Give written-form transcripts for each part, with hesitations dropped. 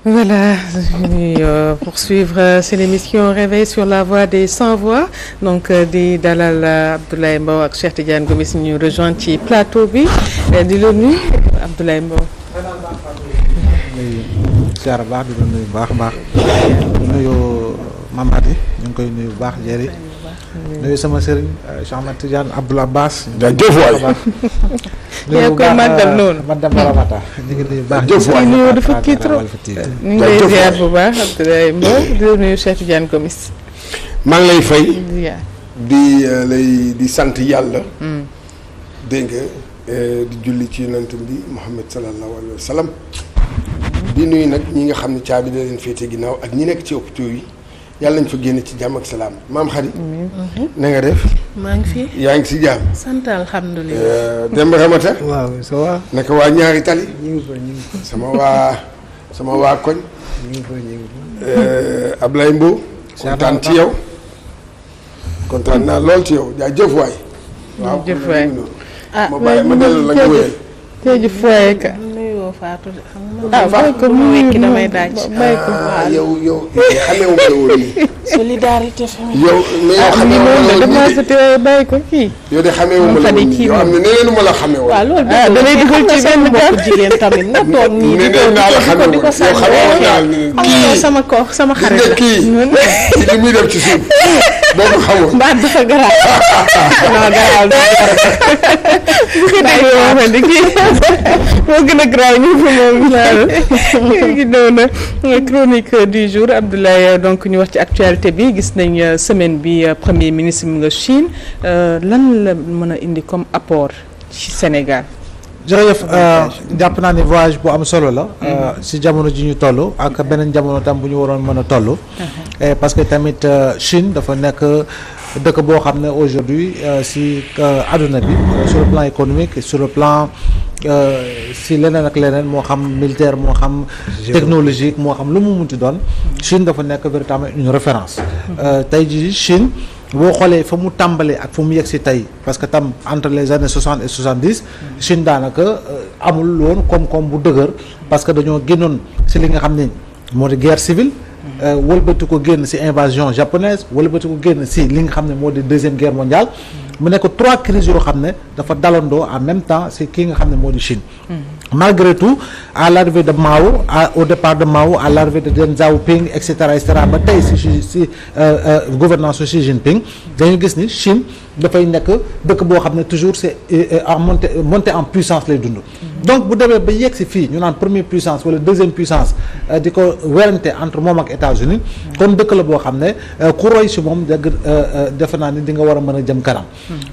Voilà, poursuivre c'est l'émission Réveil sur la voie des sans voix donc di dalal Abdoulaye Mbow ak Cheikh Tidiane Gomis ñu rejoindre ci plateau bi di la nuyu Abdoulaye Mbow. siyaar baax di la nuyu baax di nuyu Mamadi ñu ngi koy nuyu bu baax Jéeri nuyu sama sëriñ Cheikh Ahmed Tidiane Abdoul Abbas. jaajëf waay. yaa koy màggal noonu madame Ramata ñu ngi nuyu baax. jaajëf waay nuyu dafa kii trop ñu ngi lay ziar bu baax Abdoulaye Mbow di la nuyu Cheikh Tidiane Gomis. maa ngi lay fay. di sant yàlla. dégg nga di julli ci yonent bi Muhammad sallallahu alayhi wa sallam. di nuyu nag ñi nga xam ne caabi da leen féete ginnaaw ak ñi nekk ci hôpitaux yi. yàlla nañ fa génn ci jàmm ak salaam maam xarit. na nga def. maa ngi fi. yaa ngi si jàmm. sant alhamdulilah. Demba Ramata. waaw ça va. naka waa ñaari tali. ñu ngi fa sama waa koñ. ñu ngi fa. Ablaye Mbow. kontaan ci yow. kontaan naa lool ci yow jaajëf waay. waaw jëf waay ma bàyyi ma dellu la nga wéyal. jërëjëf waay ka. nuyoo Fatou de xam bàyyi ko mu wekki damay daaj. bàyyi ko yow xamee wu ma la woon nii. solidarité famille. yow mais yow xamee wu ma la woon nii de bàyyi ko kii. yow de xamee wu ma la woon nii yow am na neneen ma la xamee woon. waaw loolu da lay dugal ci benn mbokku jigéen tamit nga toog nii. neneen naa la xamee woon yow xamee woon naa la kii sama ko sama xarit la. kii li muy def ci suuf boo ko xamoon. mbaa dafa garaaw. non garaaw bu ko déggee wax ne kii moo gën a garaaw ñu fi moom laal gi noonu chronique du jour Abdoulaye donc ñu wax ci actualité bi gis nañ semaine bi premier ministre mu nga Chine lan la mën a indi comme apport ci Sénégal. jërëjëf jàpp naa ni voyage bu am solo la. si jamono ji ñu toll ak beneen jamono tam bu ñu waroon mën a toll. parce que tamit Chine dafa nekk dëkk boo xam ne aujourd'hui si àdduna bi sur le plan économique sur le plan si leneen ak leneen moo xam militaire moo xam technologique moo xam lu mu munti doon Chine dafa nekk véritablement une référence. tey jii Chine. boo xoolee fa mu tàmbalee ak fa mu yegg si tey parce que tam entre les années 60 et 70 Chine daanaka amul woon koom-koom bu dëgër parce que dañoo génnoon si li nga xam ne moo di guerre civile wëlbati ko génn si invasion japonaise wëlbati ko génn si li nga xam ne moo di deuxième guerre mondiale mu nekk 3 crises yoo xam ne dafa dalandoo en même temps si kii nga xam ne moo di Chine. Malgré tout à l'arrivée de Mao au départ de Mao à l'arrivée de Deng Xiaoping et cetera ba tey si gouvernance Xi Jinping dañu gis ni Chine dafay nekk dëkk boo xam ne toujours c'est en montée en puissance lay dund. donc bu demee ba yegg si fii ñu naan première puissance wala deuxième puissance di ko werante entre moom ak États-Unis kon dëkk la boo xam ne ku roy si moom dëgg defe naa ni di nga war a mën a jëm kanam.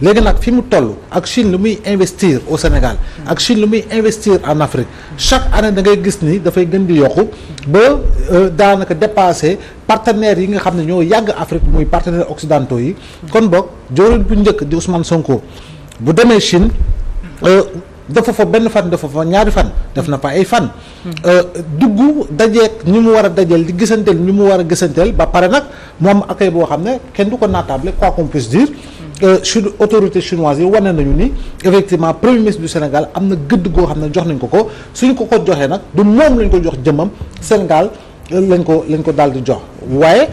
léegi nag fi mu toll ak Chine lu muy investir au Sénégal ak Chine lu muy investir en Afrique chaque année da ngay gis ni dafay gën di yokku ba daanaka dépassé partenaires yi nga xam ne ñoo yàgg Afrique muy partenaires occidentaux yi kon boog jawriñ bu njëkk di Ousmane Sonko bu demee Chine dafa fa benn fan dafa fa ñaari fan def na fa ay fan dugg dajeek ñi mu war a dajeel di gisanteel ñi mu war a gisanteel ba pare nag moom accueil boo xam ne kenn du ko naatable quoi qu'on puisse dire autorité chinoise yi wane nañu ni effectivement premier ministre du Sénégal am na gëdd goo xam ne jox nañ ko suñ ko joxee nag du moom lañ ko jox jëmmam Sénégal lañ ko daal di jox waaye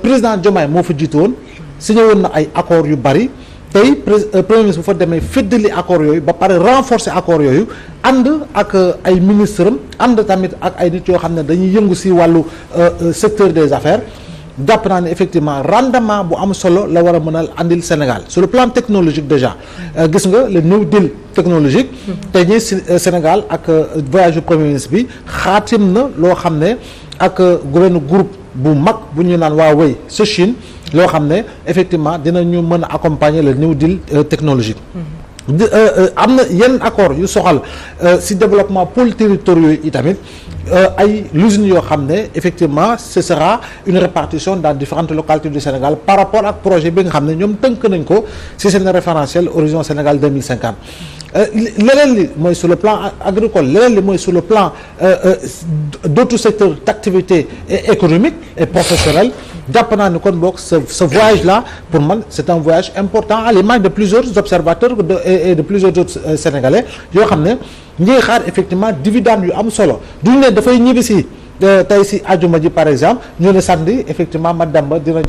président Diomaye moo fa jiitu woon signé woon na ay accords yu bari tey premier ministre bu fa demee feddali accords yooyu ba pare renforcer accords yooyu ànd ak ay ministres am ànd tamit ak ay nit yoo xam ne dañuy yëngu si wàllu secteur des affaires jàpp naa ne effectivement rendement bu am solo la war a mën a andil Sénégal sur le plan technologique déjà gis nga le New Deal technologique tey ñi Sénégal ak voyage du premier ministre bi xaatim na loo xam ne ak groupe bu mag bu ñu naan Huawei sa Chine loo xam ne effectivement dinañu mën a accompagner le New Deal technologique am na yenn accord yu soxal si développement pôles territoriaux yi tamit ay l'usine yoo xam ne effectivement ce sera une répartition dans différentes localités du Sénégal par rapport ak projet bi nga xam ne ñoom tënk nañ ko si seen référentiel Horizon Sénégal 2050 leneen li mooy sur le plan agricole leneen li mooy sur le plan d'autres secteurs d'activité économique et professionnel jàpp naa ni kon boog ce voyage là pour man c'est un voyage important à l'image de plusieurs observateurs et de plusieurs autres Sénégalais yoo xam ne ñi ngi xaar effectivement dividende yu am solo duñu ne dafay ñibbisi tey si àjjuma ji par exemple ñu ne samedi effectivement Mademba dina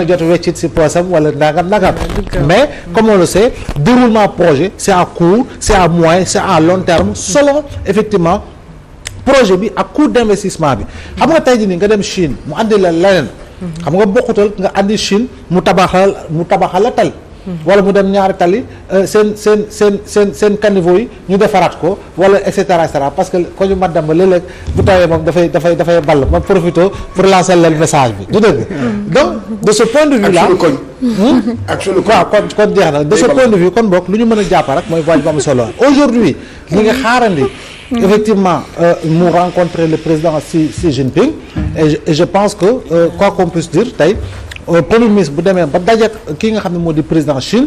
jot weccit si poosam wala nangam mais comme on le sait déroulement projet c'est à court c'est à moyen c'est à long terme selon effectivement projet bi ak coût d'investissement bi xam nga tey jii nii nga dem Chine mu andi la leneen xam nga bokkutal nga andi Chine mu tabaxal la tali wala mu dem ñaari tali seen caniveau yi ñu defaraat ko wala et cetera parce que ko ñu mat dem ba léeg-léeg bu tawee moom dafay ball ma profité pour lancer leen message bi du dëgg donc de ce point de vue là ak sunu waaw kon jeex na de ce point de vue kon bokk lu ñu mën a jàpp rek mooy voyage bu am solo aujourd'hui li nga xaarandi effectivement mu rencontrer le président Xi Jinping et je pense que quoi qu'on puisse dire tey premier ministre bu demee ba dajeek kii nga xam ne moo di président Chine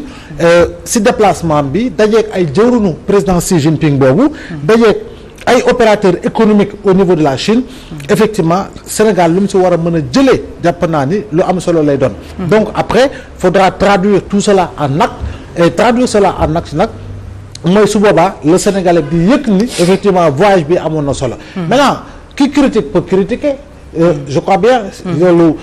si déplacement bi dajeek ay jëwriñu président Xi Jinping boobu dajeek ay opérateurs économiques au niveau de la Chine effectivement Sénégal lu mu si war a mën a jëlee jàpp naa ni lu am solo lay doon donc après faudra traduire tout cela en acte et traduire cela en acte nag mooy su boobaa le Sénégalais bi yëg ni effectivement voyage bi amoon na solo maintenant qui critique peut critiquer je crois bien loolu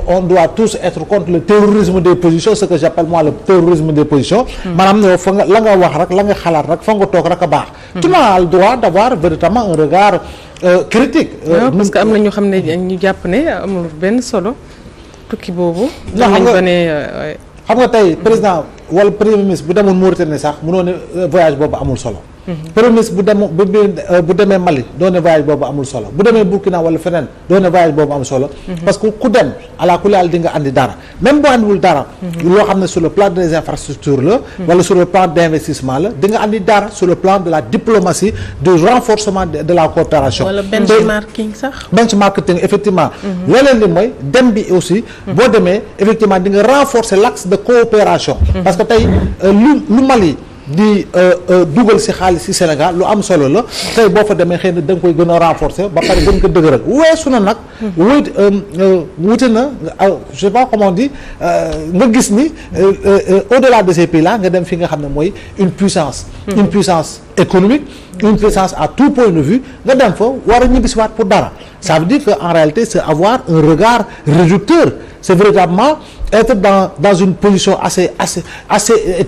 on doit tous être contre le terrorisme des positions ce que j'appelle moi le terrorisme des positions maanaam ne fa nga la nga wax rek la nga xalaat rek fa nga toog rek a baax tu as le droit d'avoir véritablement un regard critique parce que am na ñu xam ne ñu jàpp ne amul benn solo tukki boobu xam nga tey président wala premier ministre bu demoon Mauritanie sax mënoo ne voyage boobu amul solo premier ministre bu demee Mali doo ne voyage boobu amul solo bu demee Burkina wala feneen doo ne voyage boobu amul solo parce que ku dem ala kulli haal di nga andi dara même boo andiwul dara loo xam ne sur le plan des infrastructures la wala sur le plan d'investissement la di nga andi dara sur le plan de la diplomatie du renforcement de la coopération wala benchmarking sax benchmarking effectivement leneen li mooy dem bi aussi boo demee effectivement di nga renforcer l'axe de coopération parce que tey lu Mali di dugal ci xaalis ci Sénégal lu am solo la tey boo fa demee xëy na da nga koy gën a renforcer ba pare gën ko dëgëral weesu na nag wute na je sais pas comment on dit nga gis ni au-delà de ces pays là nga dem fi nga xam ne mooy une puissance économique une puissance à tout point de vue nga dem fa war a ñibbisiwaat pour dara ça veut dire que en réalité c'est avoir un regard réducteur c'est véritablement être dans une position assez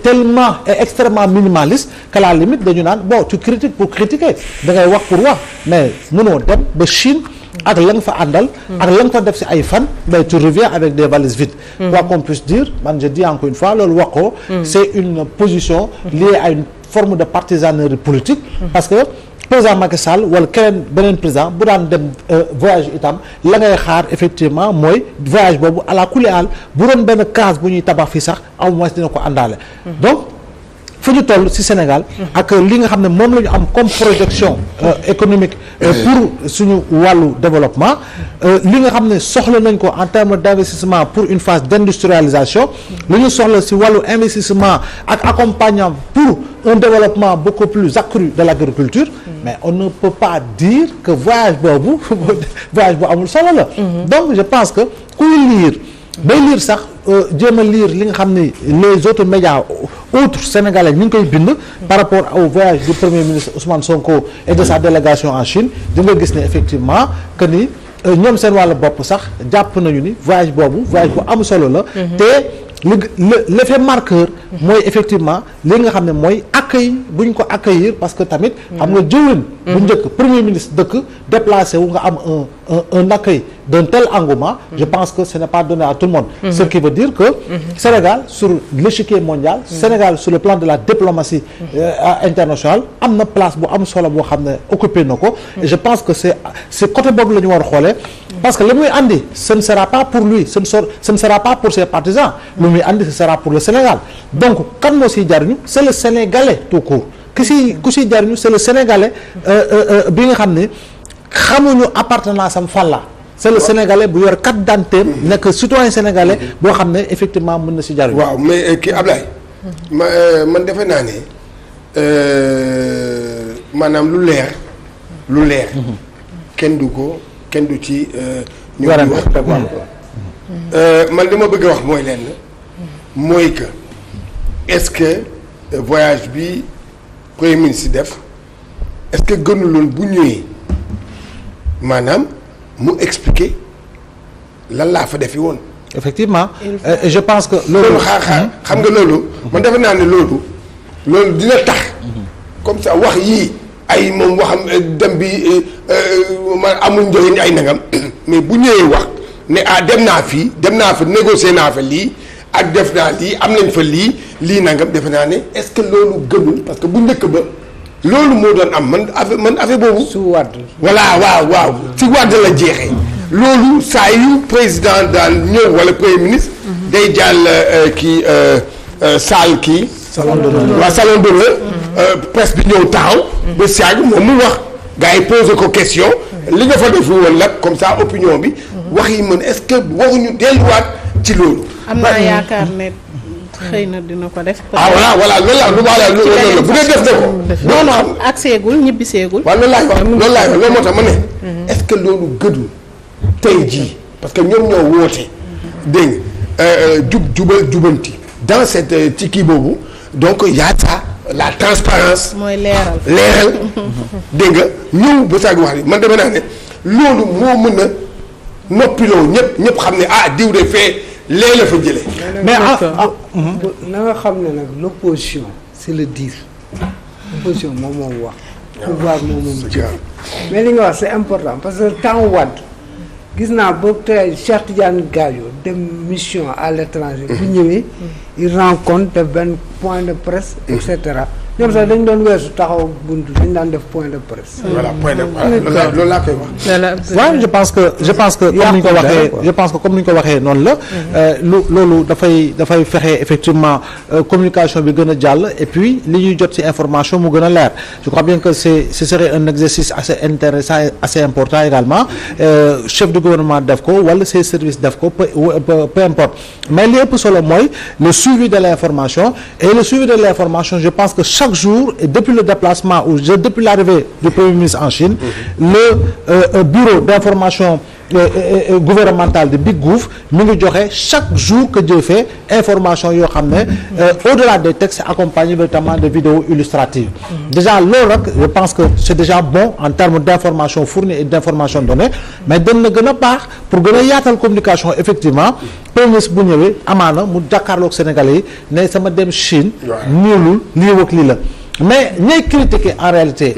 tellement extrêmement minimaliste qu'à la limite dañu naan bon tu critiques pour critiquer da ngay wax pour wax mais mënoo dem ba Chine ak la nga fa àndal ak la nga fa def ci ay fan mais tu reviens avec des valises vides quoi qu'on puisse dire man je dis encore une fois loolu wax ko c'est une position liée à une forme de partisanerie politique parce que président Macky Sall wala keneen beneen président bu daan dem voyage itam la ngay xaar effectivement mooy voyage boobu à la kulli haal bu doon benn case bu ñuy tabax fii sax au moins dina ko àndaale donc fu ñu toll ci Sénégal ak li nga xam ne moom la ñu am comme projection économique pour suñu wàllu développement li nga xam ne soxla nañ ko en termes d'investissement pour une phase d'industrialisation li ñu soxla ci wàllu investissement ak accompagnement pour un développement beaucoup plus accru de l'agriculture mais on ne peut pas dire que voyage boobu bu amul solo la donc je pense que kuy lire bay lire sax jéem a lire li nga xam ni les autres médias autres sénégalais ñu ngi koy bind par rapport au voyage du premier ministre Ousmane Sonko et de sa délégation en Chine di nga gis ne effectivement que ni ñoom seen wàllu bopp sax jàpp nañu ni voyage bu am solo la te l'effet marqueur mooy effectivement li nga xam ne mooy accueil bu ñu ko accueillir parce que tamit xam nga jëwin bu njëkk premier ministre dëkk déplacé wu nga am un accueil d'un tel engouement je pense que ce n'est pas donné à tout le monde ce qui veut dire que Sénégal sur l'échiquier mondial Sénégal sur le plan de la diplomatie internationale am na place bu am solo boo xam ne occupé na ko et je pense que c'est côté boobu la ñu war a xoolee parce que li muy andi ce ne sera pas pour lui ce ne sera pas pour ses partisans lu muy andi ce sera pour le Sénégal donc kan moo siy jariñu c'est le Sénégalais tout court ku siy jariñu c'est le Sénégalais bi nga xam ne xamuñu appartenance am fan la c'est le Sénégalais bu yor carte d'identité nekk citoyen sénégalais boo xam ne effectivement mën na si jariñu waaw mais kii Ablaye man defe naa ne maanaam lu leer kenn du ci ñu wax man li ma bëgg a wax mooy lenn mooy que est-ce que voyage bi premier ministre def est-ce que gënuloon bu ñëwee maanaam mu expliquer lan laa fa defi woon. effectivement et je pense que. loolu xaar xam nga loolu. man defe naa ne loolu dina tax. comme ça wax yii ay moom waxam dem bi man amul njëriñ ay nangam mais bu ñëwee wax ne dem naa fa négocier naa fa lii ak def naa lii am nañ fa lii nangam defe naa ne est-ce que loolu gënul parce que bu njëkk ba loolu moo doon am man affaire boobu. su Wade. voilà waaw si Wade la jeexee. loolu saa yu président daan ñëw wala premier ministre. day jàll kii salle kii. salon d'honneur presse bi ñëw taxaw. ba saag moom mu wax. gars yi posé ko question. li nga fa def woon nag comme ça opinion bi. wax yi mën est-ce que waruñu delluwaat ci loolu. am naa yaakaar ne xëy na dina ko def. voilà loolu la bu dee def na ko. non agseegul ñibbiseegul. waaw loolu laay wax loolu moo tax ma ne. est-ce que loolu gëdul tey jii parce que ñoom ñoo woote. dégg nga jubanti dans cette ci kii boobu donc y a ça la transparence mooy leeral dégg nga ñëw ba saag wax man dama naa ne loolu moo mën a noppiloo ñëpp xam ne diw de fee lee la fa jëlee. mais na nga xam ne nag l'opposition c'est le dire l'opposition moom wax. pouvoir moom jëf. mais li nga wax c'est important parce que temps Wade gis naa boobu tey Cheikh Tidiane Gadio dem mission à l'étranger. bu ñëwee il rencontre def benn point de presse et cetera. ñoom sax dañ doon weesu taxaw buntu dañ daan def point de presse. voilà point de presse loolu laa koy wax. waaw je pense que comme ni ñu ko waxee noonu la. loolu dafay fexe effectivement communication bi gën a jàll et puis li ñuy jot ci information mu gën a leer je crois bien que ce serait un exercice assez intéressant et assez important également chef du gouvernement def ko wala ses services def ko peu importe mais li ëpp solo mooy le suivi de l'information et le suivi de l'information je pense que chaque jour et depuis le déplacement ou depuis l'arrivée du Premier ministre en Chine le bureau d'information gouvernemental de Big Gouv mi ngi joxe chaque jour que Dieu fait information yoo xam ne au-delà des textes accompagnés notamment de vidéos illustratives déjà loolu rek je pense que c'est déjà bon en termes d'information fournie et d'information donnée mais dañ na gën a baax pour gën a yaatal communication effectivement Premier ministre bu ñëwee amaana mu jàkkaarloog Sénégalais yi ne sama dem Chine niilul lii ak lii la mais ñay critiquer en réalité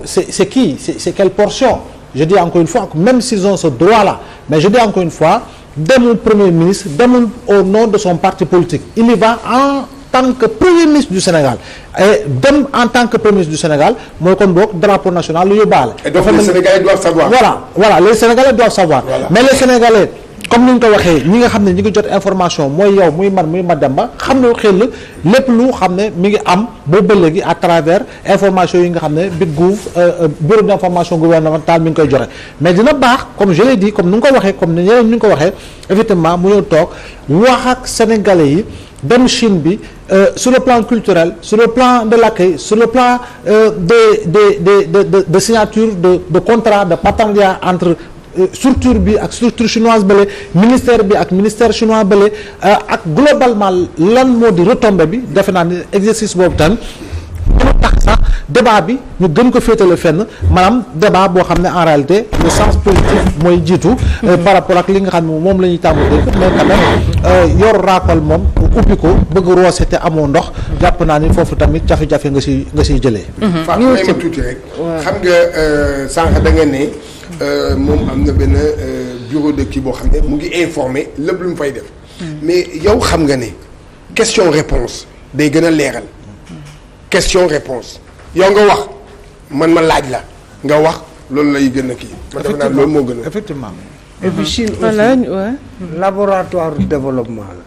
c'est qui c'est quelle portion. Je dis encore une fois, même s'ils ont ce droit-là, mais je dis encore une fois, demul Premier ministre, demul au nom de son parti politique. Il y va en tant que Premier ministre du Sénégal. Et dem en tant que Premier ministre du Sénégal, mooy kon boog drapeau national lu yóbbaale. Et donc les Sénégalais doivent savoir. Voilà, les Sénégalais doivent savoir. Voilà. Mais les Sénégalais, comme ni ñu ko waxee ñi nga xam ne ñi ngi jot information mooy yow muy man muy Mademba xam ne xel lépp lu xam ne mi ngi am boobu ba léegi à travers information yi nga xam ne Big Gouv bureau d'information gouvernementale mi ngi koy joxe mais dina baax comme je l'ai dit comme ni nga ko waxee comme ni ñeneen ñu ngi ko waxee effectivement mu ñëw toog wax ak sénégalais yi dem Chine bi sur le plan culturel sur le plan de l'accueil sur le plan de signature de contrat de partenariat entre structure bi ak structure chinoise bële ministère bi ak ministère chinois bële ak globalement lan moo di retombée bi defe naa ni exercice boobu tan dina tax sax débat bi ñu gën ko féetale fenn maanaam débat boo xam ne en réalité le sens politique mooy jiitu par rapport ak li nga xam ne moom la ñuy tàmm dégg mais quand même yor raakol moom ubbi ko bëgg roose te amoo ndox jàpp naa ni foofu tamit jafe-jafe nga siy jëlee Fatou may ma tuuti rek xam nga sànq da nga ne moom am na benn bureau de kii boo xam ne mu ngi informé lépp lu mu fay def mais yow xam nga ne question réponse day gën a leeral question réponse yow nga wax man ma laaj la nga wax loolu lay gën a kii. ma defe naa loolu moo gën a. effectivement. et puis Chine aussi laboratoire de développement la.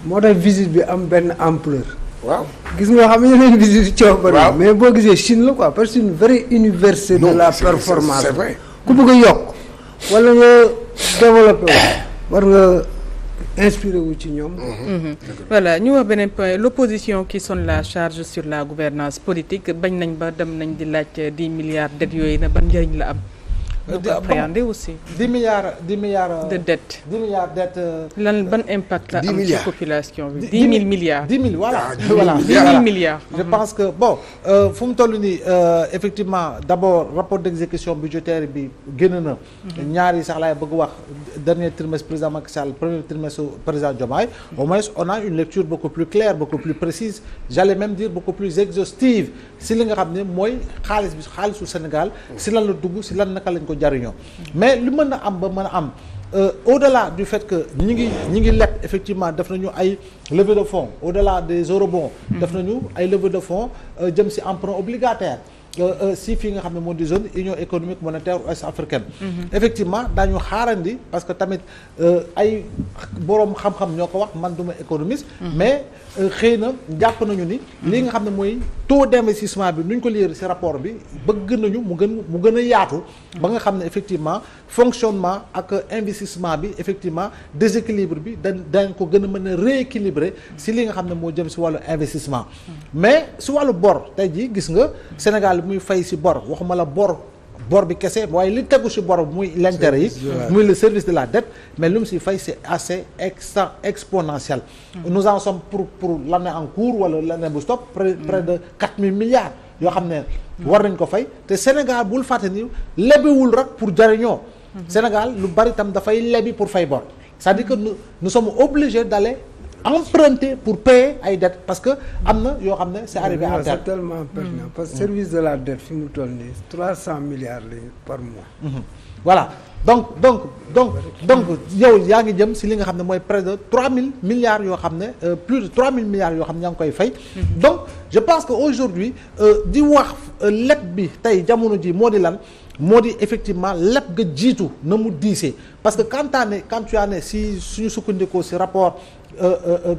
moo tax visite bi am benn ampleur. waaw gis nga xam ne yeneen visite coow bari mais boo gisee Chine la quoi parce que c'est une vraie université de la performance. c'est vrai ku bëgg a yokk wala nga développé war nga inspiré wu ci ñoom. Voilà ñu wax beneen point l'opposition qui sonne la charge sur la gouvernance politique bañ nañ ba dem nañ di laaj 10 milliards dettes yooyu na ban njëriñ la am. donc appréhender aussi 10 milliards de dette 10 milliards dette lan ban impact la 10 am ci milliards. population bi 10 000 milliards 10 000 voilà Ah, 10 voilà 000 10 000 milliards je pense que bon fu mu toll nii effectivement d'abord rapport d'exécution budgétaire bi génn na ñaar yi sax laay bëgg wax dernier trimestre président Macky Sall premier trimestre président Diomaye au moins on a une lecture beaucoup plus claire beaucoup plus précise j'allais même dire beaucoup plus exhaustive si li nga xam ne mooy xaalisu Sénégal si lan la dugg si lan naka lañ ko jariñoo mais li mën a am ba mën a am au-delà du fait que ñi ngi leb effectivement def nañu ay levée de fonds au-delà des eurobonds def nañu ay levée de fonds jëm ci emprunt obligataire si fii nga xam ne moo di zone union économique monétaire ouest africaine effectivement daañu xaarandi parce que tamit ay boroom xam-xam ñoo ko wax man duma économiste mais xëy na jàpp nañu ni li nga xam ne mooy taux d'investissement bi nuñ ko lire ci rapport bi bëgg nañu mu gën a yaatu ba nga xam ne effectivement fonctionnement ak investissement bi effectivement déséquilibre bi dañ ko gën a mën a rééquilibrer ci li nga xam ne moo jëm ci wàllu investissement mais ci wàllu bor tey jii gis nga Sénégal muy fay ci bor waxuma la bor bi kese waaye li tegu ci bor muy l'intérêt yi muy le service de la dette mais lu mu ci fay c'est assez exponentiel nous en sommes pour l'année en cours wala l'année bu stop près de 4 000 milliards yoo xam ne war nañ ko fay te Sénégal bul fàtte ni lebiwul rek pour jariñoo Sénégal lu bari tam dafay lebi pour fay bor c'est-à-dire que nous sommes obligés d'aller emprunter pour payer ay dettes parce que am na yoo xam ne c'est arrivé à terme. c'est tellement pertinent parce que service de la dette fi mu toll nii 300 milliards lañu par mois. Voilà donc yow yaa ngi jëm ci li nga xam ne mooy près de 3 000 milliards yoo xam ne plus de 3 000 milliards yoo xam ne yaa ngi koy fay. Donc je pense que aujourd'hui di wax leb bi tey jamono ji moo di lan. moo di effectivement lépp nga jiitu na mu diisee parce que quand tu as ne si suñu sukkandikoo ci rapport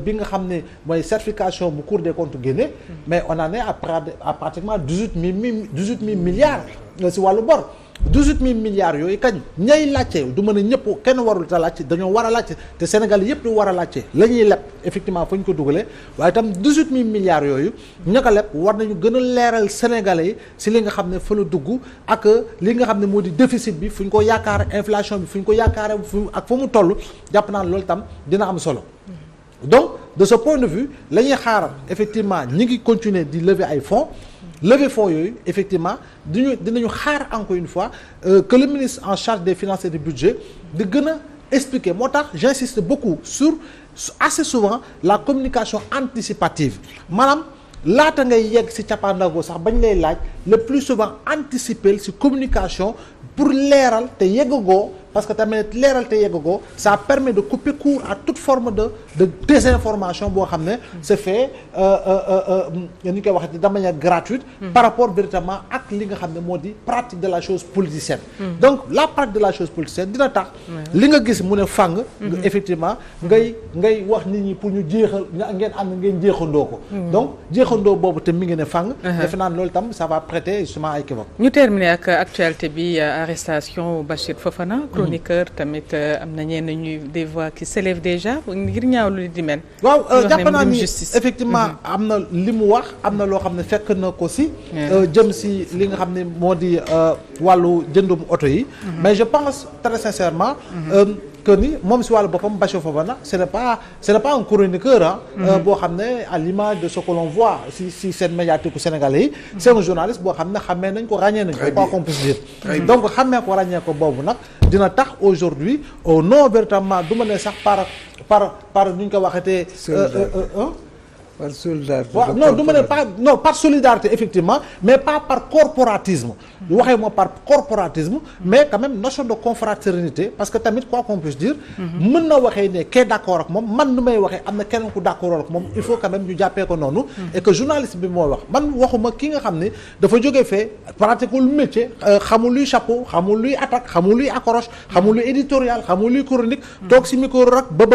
bi nga xam ne mooy certification bu Cour des comptes génne mais on en est à pratiquement 18 000 milliards ci wàllu bor 18 000 milliards yooyu kañ ñay laajte du mën a ñëpp kenn warul ta laajte dañoo war a laajte te Sénégal yëpp di war a laajte la ñuy leb effectivement fa ñu ko dugalee waaye itam 18 000 milliards yooyu ña ko leb war nañu gën a leeral Sénégalais yi ci li nga xam ne fa la dugg ak li nga xam ne moo di déficit bi fu ñu ko yaakaar inflation bi fu ñu ko yaakaare ak fa mu toll jàpp naa loolu itam dina am solo donc de ce point de vue la ñuy xaar effectivement ñi ngi continuer di lever ay fonds yooyu effectivement dinañu xaar encore une fois que le ministre en charge des finances et du budget di gën a expliquer moo tax j'insiste beaucoup sur assez souvent la communication anticipative maanaam laata ngay yegg ci cappaandago sax bañ lay laaj le plus souvent anticiper ci communication pour leeral te yeggagoo parce que tamit leeral te yeggagoo ça permet de couper court à toute forme de désinformation boo xam ne c'est fait ni koy waxee de manière gratuite par rapport véritablement ak li nga xam ne moo di pratique de la chose politicienne donc la pratique de la chose politicienne dina tax li nga gis mu ne fàng effectivement ngay wax nit ñi pour ñu jeexal ngeen ànd ngeen jeexandoo ko donc jeexandoo boobu te mi ngi ne fàng defe naan loolu tam ça va prêter justement ay équivoque ñu terminer ak actualité bi arrestation Bachir Fofana chroniqueur tamit am na ñenn ñuy des voix qui s'élèvent déjà ngir ñaawlu li di mel. waaw jàpp naa ni effectivement am na li mu wax am na loo xam ne fekk na ko si. jëm si li nga xam ne moo di wàllu jëndum oto yi. mais je pense très sincèrement. que ni moom si wàllu boppam Bachir Fofana ce n'est pas un chroniqueur boo xam ne à l'image de ce que l'on voit si seen médiatique sénégalais yi c'est un journaliste boo xam ne xamee nañ ko ràññee nañ ko quoi qu'on puisse dire donc xamee ko ràññee ko boobu nag dina tax aujourd'hui au nom véritablement du ma ne sax par nu ñu ko waxetee par solidarité. waaw non du ma ne pas non par solidarité effectivement mais pas par corporatisme. waxee moo par corporatisme. mais quand même notion de confraternité parce que tamit quoi qu'on puisse dire. mën na waxee ne kee d'accord ak moom man nu may waxee am na keneen ku d'accord ak moom il faut quand même ñu jàppee ko noonu. et que journaliste bi moo wax man waxuma ki nga xam ne dafa jógee fee pratiquer lu métier xamul luy chapeau xamul luy attaque xamul luy accroche xamul luy éditorial xamul luy chronique. toog si micro rek ba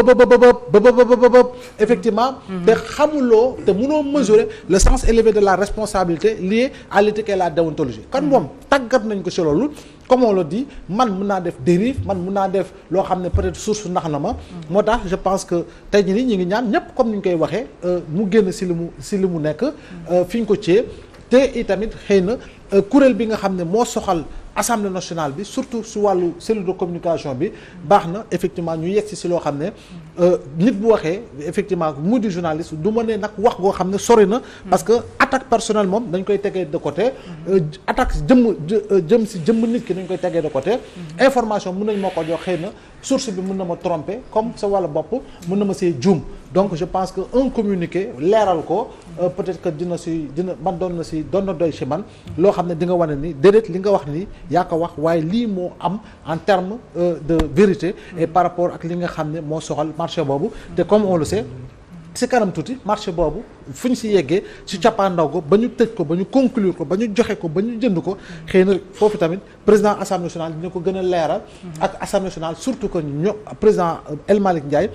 effectivement. te xamul. te mënoo mesurer le sens élevé de la responsabilité liée à l'éthique et la déontologie kan moom tàggat nañ ko ci loolu comme on le dit man mën naa def dérive man mën naa def loo xam ne peut-être source ndax na ma moo tax je pense que tey jii ñu ngi ñaan ñëpp comme ni ñu koy waxee mu génn si li mu nekk fi ñu ko ciyee te itamit xëy na kuréel bi nga xam ne moo soxal assemblée nationale bi surtout su wàllu cellule de communication bi baax na effectivement ñu yegg si loo xam ne nit bu waxee effectivement mu di journaliste du ma ne nag wax goo xam ne sori na parce que attaque personnelle moom dañ koy tegee de côté attaque jëm si jëmm nit ki dañ koy tegee de côté information mën nañ moo ko jox xëy na source bi mën na ma tromper comme sa wàllu bopp mën na ma see juum donc je pense que un communiqué leeral ko peut-être que dina doy ci man loo xam ne di nga wane ni déedéet li nga wax ni yaa ko wax waaye lii moo am en terme de vérité et par rapport ak li nga xam ne moo soxal marché boobu te comme on le sait ci kanam tuuti marché boobu fu ñu si yeggee ci cappaandaw ko ba ñu tëj ko ba ñu conclure ko ba ñu joxe ko ba ñu jënd ko xëy na foofu tamit président assemblée nationale dina ko gën a leeral ak assemblée nationale surtout que président El Malick Ndiaye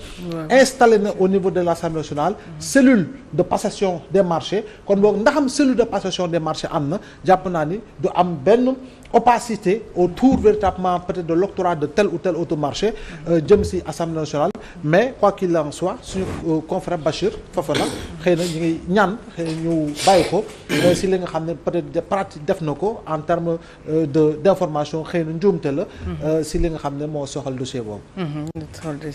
installé na au niveau de l'assemblée nationale cellule de passation des marchés kon boog ndaxam cellule de passation des marchés am na jàpp naa ni du am benn opacité autour véritablement peut-être de l'octroi de tel ou tel autre marché jëm ci assemblée nationale mais quoi qu'il en soit suñu confrère Bachir Fofana xëy na ñu ngi ñaan xëy ñu bàyyi ko ci li nga xam ne peut-être pratique def na ko en termes d'information xëy na njuumte la ci li nga xam ne moo soxal dossier boobu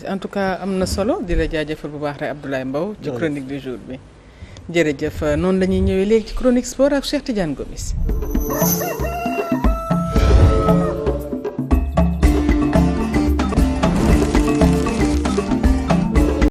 en tout cas am na solo di la jaajëfal bu baax rek Abdoulaye Mbow ci chronique du jour bi jërëjëf noonu la ñuy ñëwee léegi ci chronique sport ak Cheikh Tidiane Gomis